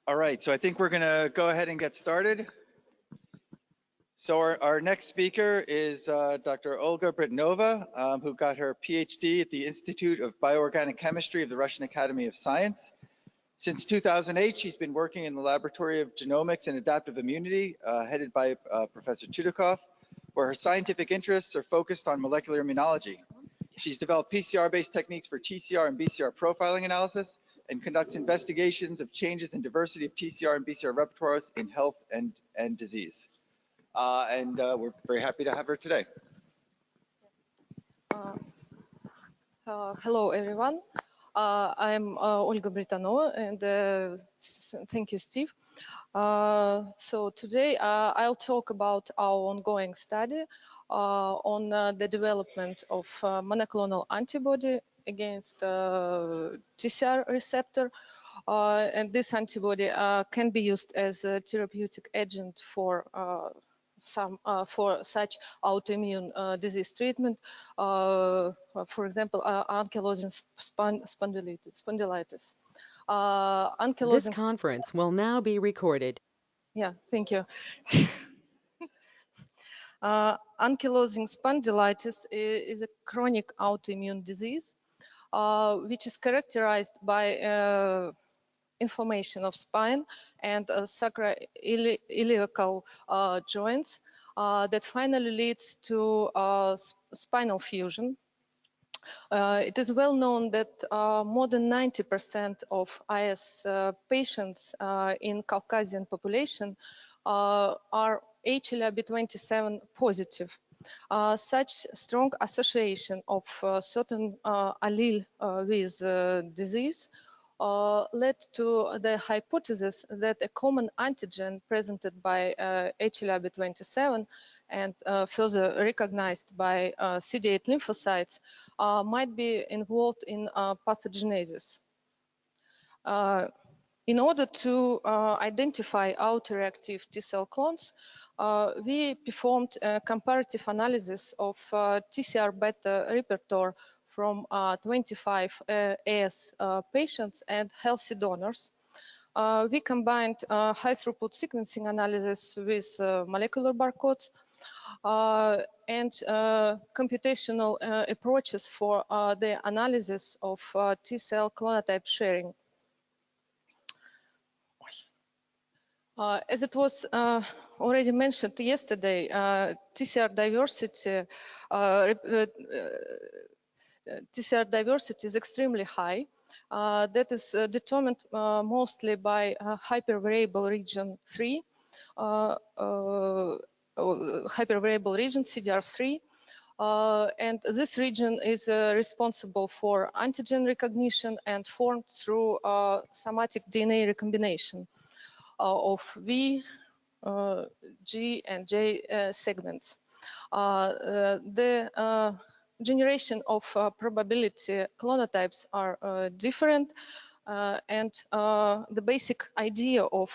All right, so I think we're going to go ahead and get started. So our next speaker is Dr. Olga Britanova, who got her PhD at the Institute of Bioorganic Chemistry of the Russian Academy of Science. Since 2008, she's been working in the Laboratory of Genomics and Adaptive Immunity, headed by Professor Chudakov, where her scientific interests are focused on molecular immunology. She's developed PCR-based techniques for TCR and BCR profiling analysis and conducts investigations of changes in diversity of TCR and BCR repertoires in health and disease. We're very happy to have her today. Hello, everyone. I'm Olga Britanova, and thank you, Steve. So today I'll talk about our ongoing study on the development of monoclonal antibody against TCR receptor. And this antibody can be used as a therapeutic agent for such autoimmune disease treatment, for example, ankylosing spondylitis. This conference will now be recorded. Yeah, thank you. Ankylosing spondylitis is a chronic autoimmune disease, which is characterized by inflammation of spine and sacroiliacal joints that finally leads to spinal fusion. It is well known that more than 90% of IS patients in Caucasian population are HLA-B27 positive. Such strong association of certain allele with disease led to the hypothesis that a common antigen presented by HLA-B27 and further recognized by CD8 lymphocytes might be involved in pathogenesis. In order to identify autoreactive T-cell clones, we performed a comparative analysis of TCR beta repertoire from 25 AS patients and healthy donors. We combined high-throughput sequencing analysis with molecular barcodes and computational approaches for the analysis of T-cell clonotype sharing. As it was already mentioned yesterday, TCR diversity is extremely high. That is determined mostly by hypervariable region 3, hypervariable region CDR3. And this region is responsible for antigen recognition and formed through somatic DNA recombination of V, G, and J segments. The generation of probability clonotypes are different, and the basic idea of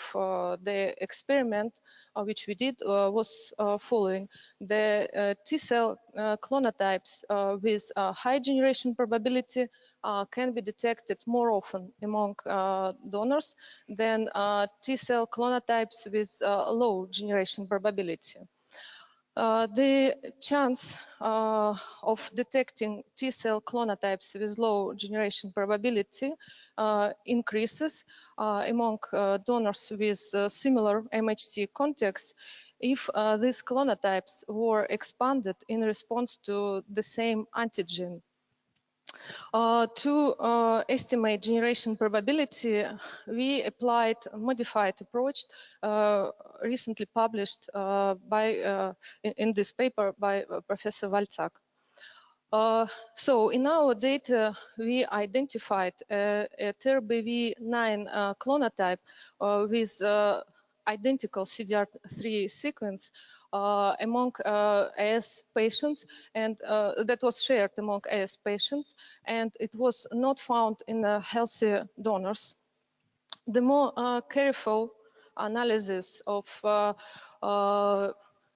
the experiment which we did was following. The T-cell clonotypes with high generation probability can be detected more often among donors than T-cell clonotypes with low generation probability. The chance of detecting T-cell clonotypes with low generation probability increases among donors with similar MHC context if these clonotypes were expanded in response to the same antigen. To estimate generation probability, we applied a modified approach recently published in this paper by Professor Valtsak. So in our data, we identified a TRBV9 clonotype with identical CDR3 sequence among AS patients, and that was shared among AS patients, and it was not found in healthy donors. The more careful analysis of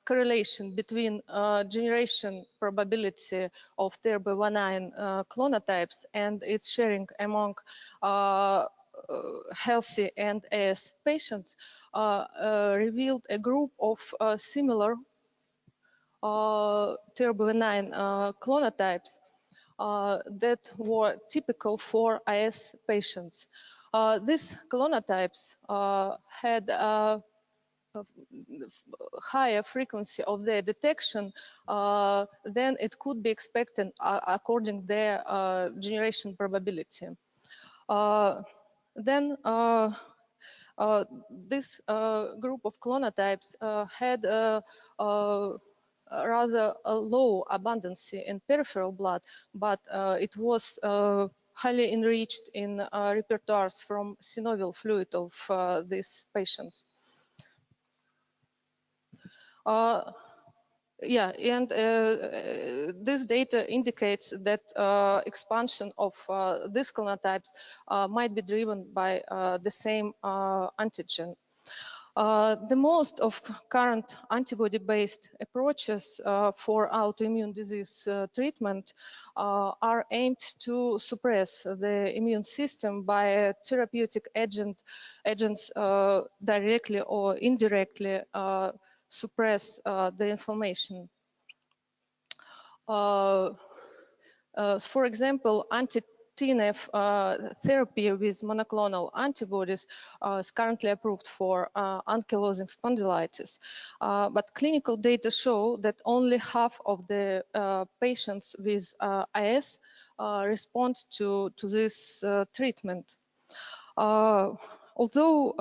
correlation between generation probability of TRBV9 clonotypes and its sharing among healthy and AS patients revealed a group of similar TRBV9 clonotypes that were typical for AS patients. These clonotypes had higher frequency of their detection than it could be expected according to their generation probability. Then this group of clonotypes had rather a low abundance in peripheral blood, but it was highly enriched in repertoires from synovial fluid of these patients. Yeah, and this data indicates that expansion of these clonotypes might be driven by the same antigen. The most of current antibody-based approaches for autoimmune disease treatment are aimed to suppress the immune system by therapeutic agents directly or indirectly suppress the inflammation. For example, anti-TNF therapy with monoclonal antibodies is currently approved for ankylosing spondylitis. But clinical data show that only half of the patients with AS respond to this treatment. Although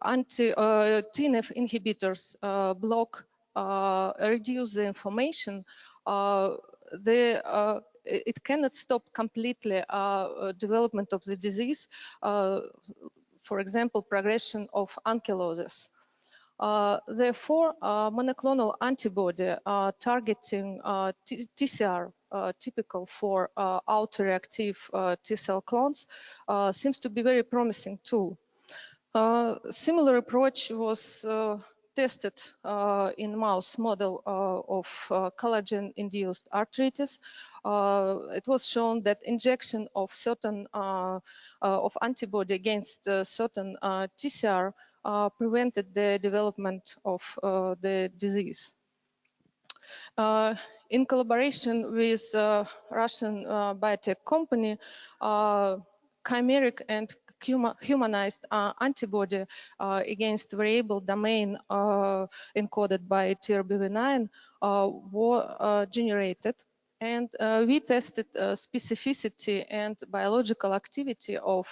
anti-TNF inhibitors block, reduce the inflammation, it cannot stop completely development of the disease, for example, progression of ankylosis. Therefore, monoclonal antibody targeting TCR, typical for autoreactive T-cell clones, seems to be very promising tool. Similar approach was tested in mouse model of collagen-induced arthritis. It was shown that injection of certain of antibody against certain TCR prevented the development of the disease. In collaboration with Russian biotech company, chimeric and humanized antibody against variable domain encoded by TRBV9 were generated, and we tested specificity and biological activity of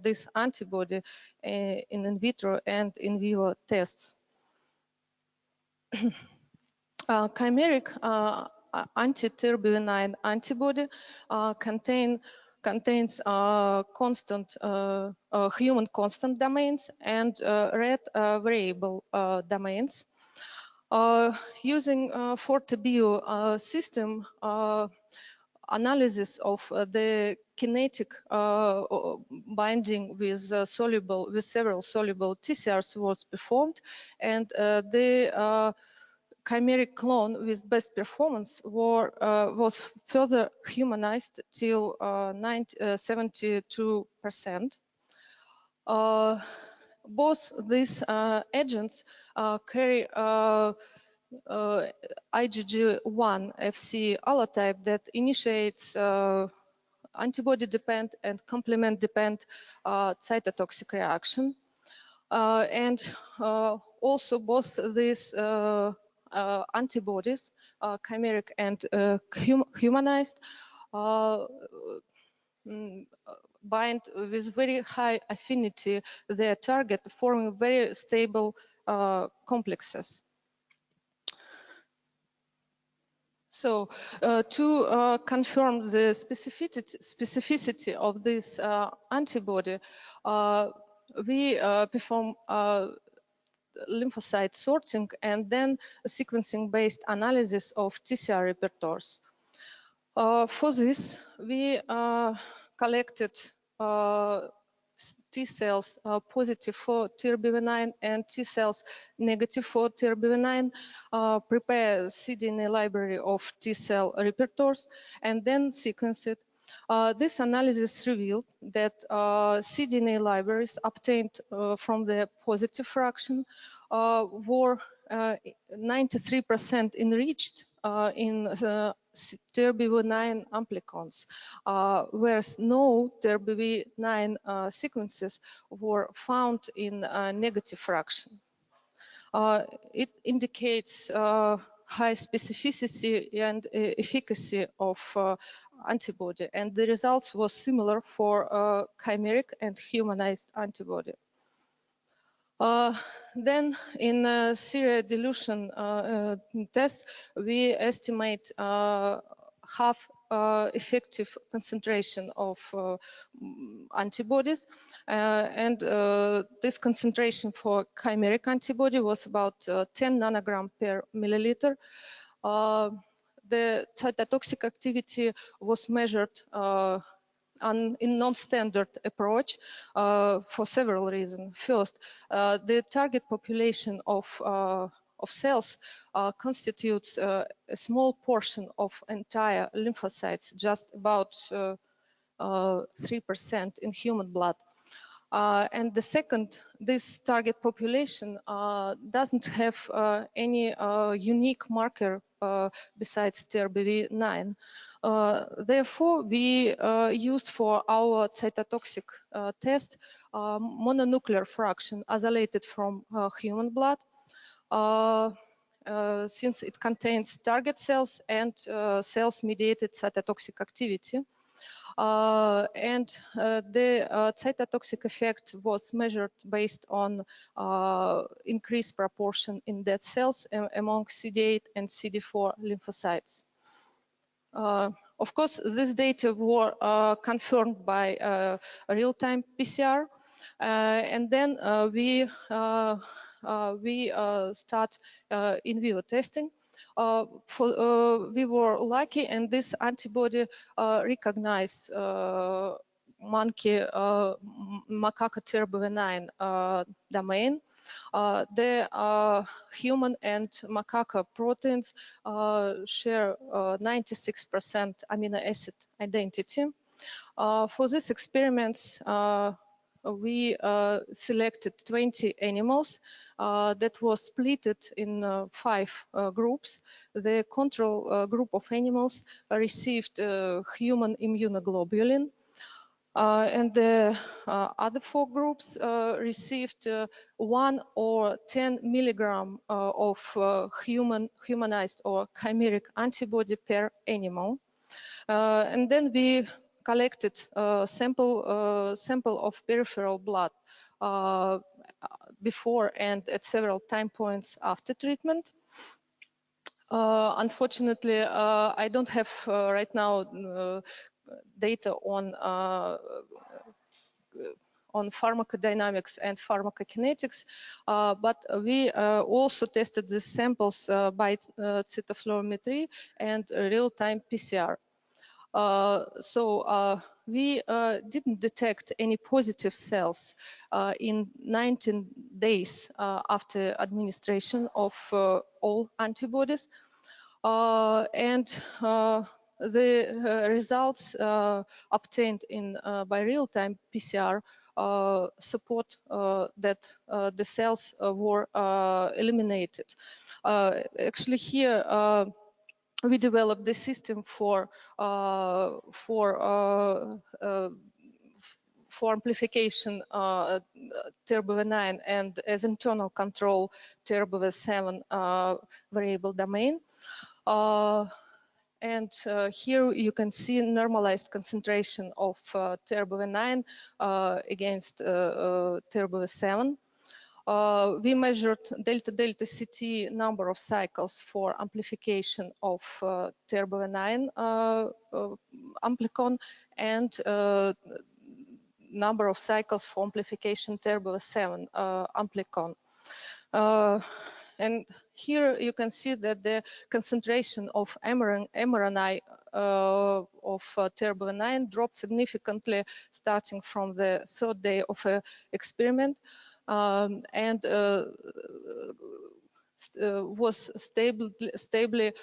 this antibody in vitro and in vivo tests. Chimeric anti-TRBV9 antibody contains constant human constant domains and red variable domains. Using ForteBio system, analysis of the kinetic binding with several soluble TCRs was performed, and the chimeric clone with best performance was further humanized till 72%. Both these agents carry IgG1 Fc allotype that initiates antibody-dependent and complement-dependent cytotoxic reaction. And also both these antibodies, chimeric and humanized, bind with very high affinity their target, forming very stable complexes. So to confirm the specificity of this antibody, we perform lymphocyte sorting and then sequencing-based analysis of TCR repertoires. For this, we collected T cells positive for TRBV9 and T cells negative for TRBV9, prepare cDNA library of T cell repertoires, and then sequence it. This analysis revealed that cDNA libraries obtained from the positive fraction were 93% enriched in TRBV9 amplicons, whereas no TRBV9 sequences were found in negative fraction. It indicates high specificity and efficacy of antibody, and the results was similar for chimeric and humanized antibody. Then in serial dilution test, we estimate half effective concentration of antibodies, and this concentration for chimeric antibody was about 10 nanogram per milliliter. The cytotoxic activity was measured in non-standard approach for several reasons. First, the target population of cells constitutes a small portion of entire lymphocytes, just about 3% in human blood. And the second, this target population doesn't have any unique marker besides TRBV9. Therefore, we used for our cytotoxic test mononuclear fraction isolated from human blood, since it contains target cells and cells-mediated cytotoxic activity. The cytotoxic effect was measured based on increased proportion in dead cells among CD8 and CD4 lymphocytes. Of course, this data were confirmed by real-time PCR, and then we start in vivo testing. We were lucky, and this antibody recognized monkey macaque TRBV9 domain. The human and macaque proteins share 96% amino acid identity. For these experiments, we selected 20 animals that was split in 5 groups. The control group of animals received human immunoglobulin, and the other 4 groups received 1 or 10 milligram of humanized or chimeric antibody per animal. And then we collected sample of peripheral blood before and at several time points after treatment. Unfortunately, I don't have right now data on pharmacodynamics and pharmacokinetics, but we also tested the samples by cytofluorimetry and real-time PCR. We didn't detect any positive cells in 19 days after administration of all antibodies. The results obtained by real-time PCR support that the cells were eliminated. Actually, here we developed the system for amplification TRBV9 and as internal control TRBV7 variable domain. Here you can see normalized concentration of TRBV9 against TRBV7. We measured delta-delta CT number of cycles for amplification of TRBV9 amplicon and number of cycles for amplification TRBV7 amplicon. And here you can see that the concentration of mRNA of TRBV9 dropped significantly starting from the 3rd day of experiment, and was stably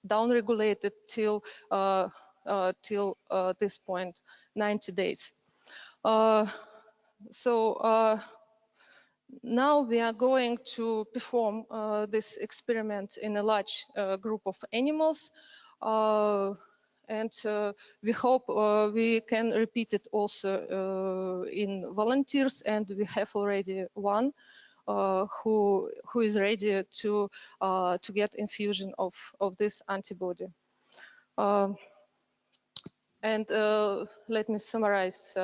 downregulated till this point, 90 days. Now we are going to perform this experiment in a large group of animals, and we hope we can repeat it also in volunteers, and we have already one who is ready to get infusion of this antibody. And let me summarize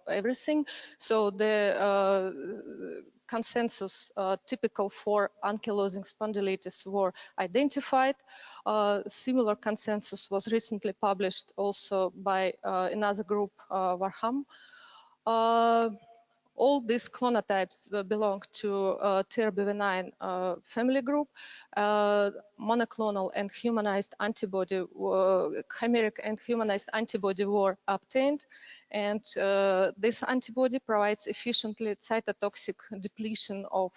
everything. So the consensus typical for ankylosing spondylitis were identified. Similar consensus was recently published also by another group, Warham. All these clonotypes belong to TRBV9 family group. Monoclonal and humanized antibody, chimeric and humanized antibody were obtained, and this antibody provides efficiently cytotoxic depletion of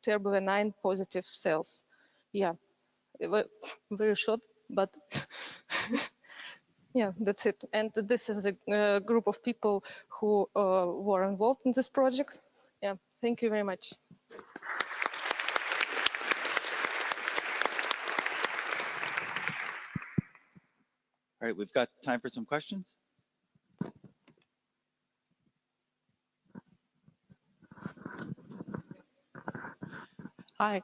TRBV9 positive cells. Yeah, very short, but yeah, that's it. And this is a group of people who were involved in this project. Yeah, thank you very much. All right, we've got time for some questions. Hi.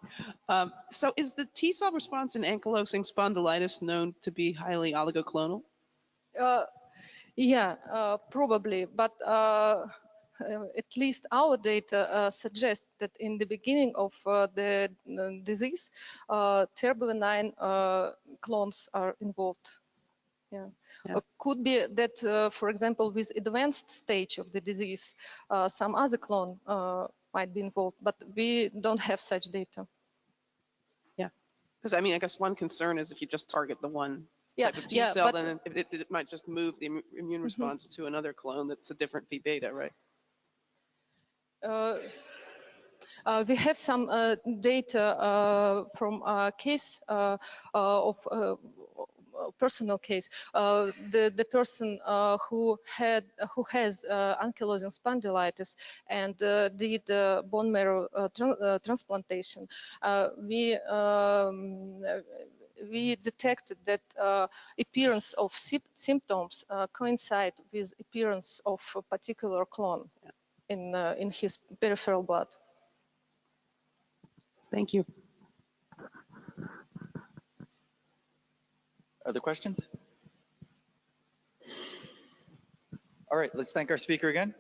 So is the T cell response in ankylosing spondylitis known to be highly oligoclonal? Yeah, probably, but at least our data suggests that in the beginning of the disease, TRBV9 clones are involved. Yeah. Could be that, for example, with advanced stage of the disease, some other clone might be involved, but we don't have such data. Yeah, because I mean, I guess one concern is if you just target the one type of T cell, then it might just move the immune response to another clone that's a different P beta, right? We have some data from a case of personal case. The person who has ankylosing spondylitis and did bone marrow transplantation. We detected that appearance of symptoms coincide with appearance of a particular clone in his peripheral blood. Thank you. Other questions? All right, let's thank our speaker again.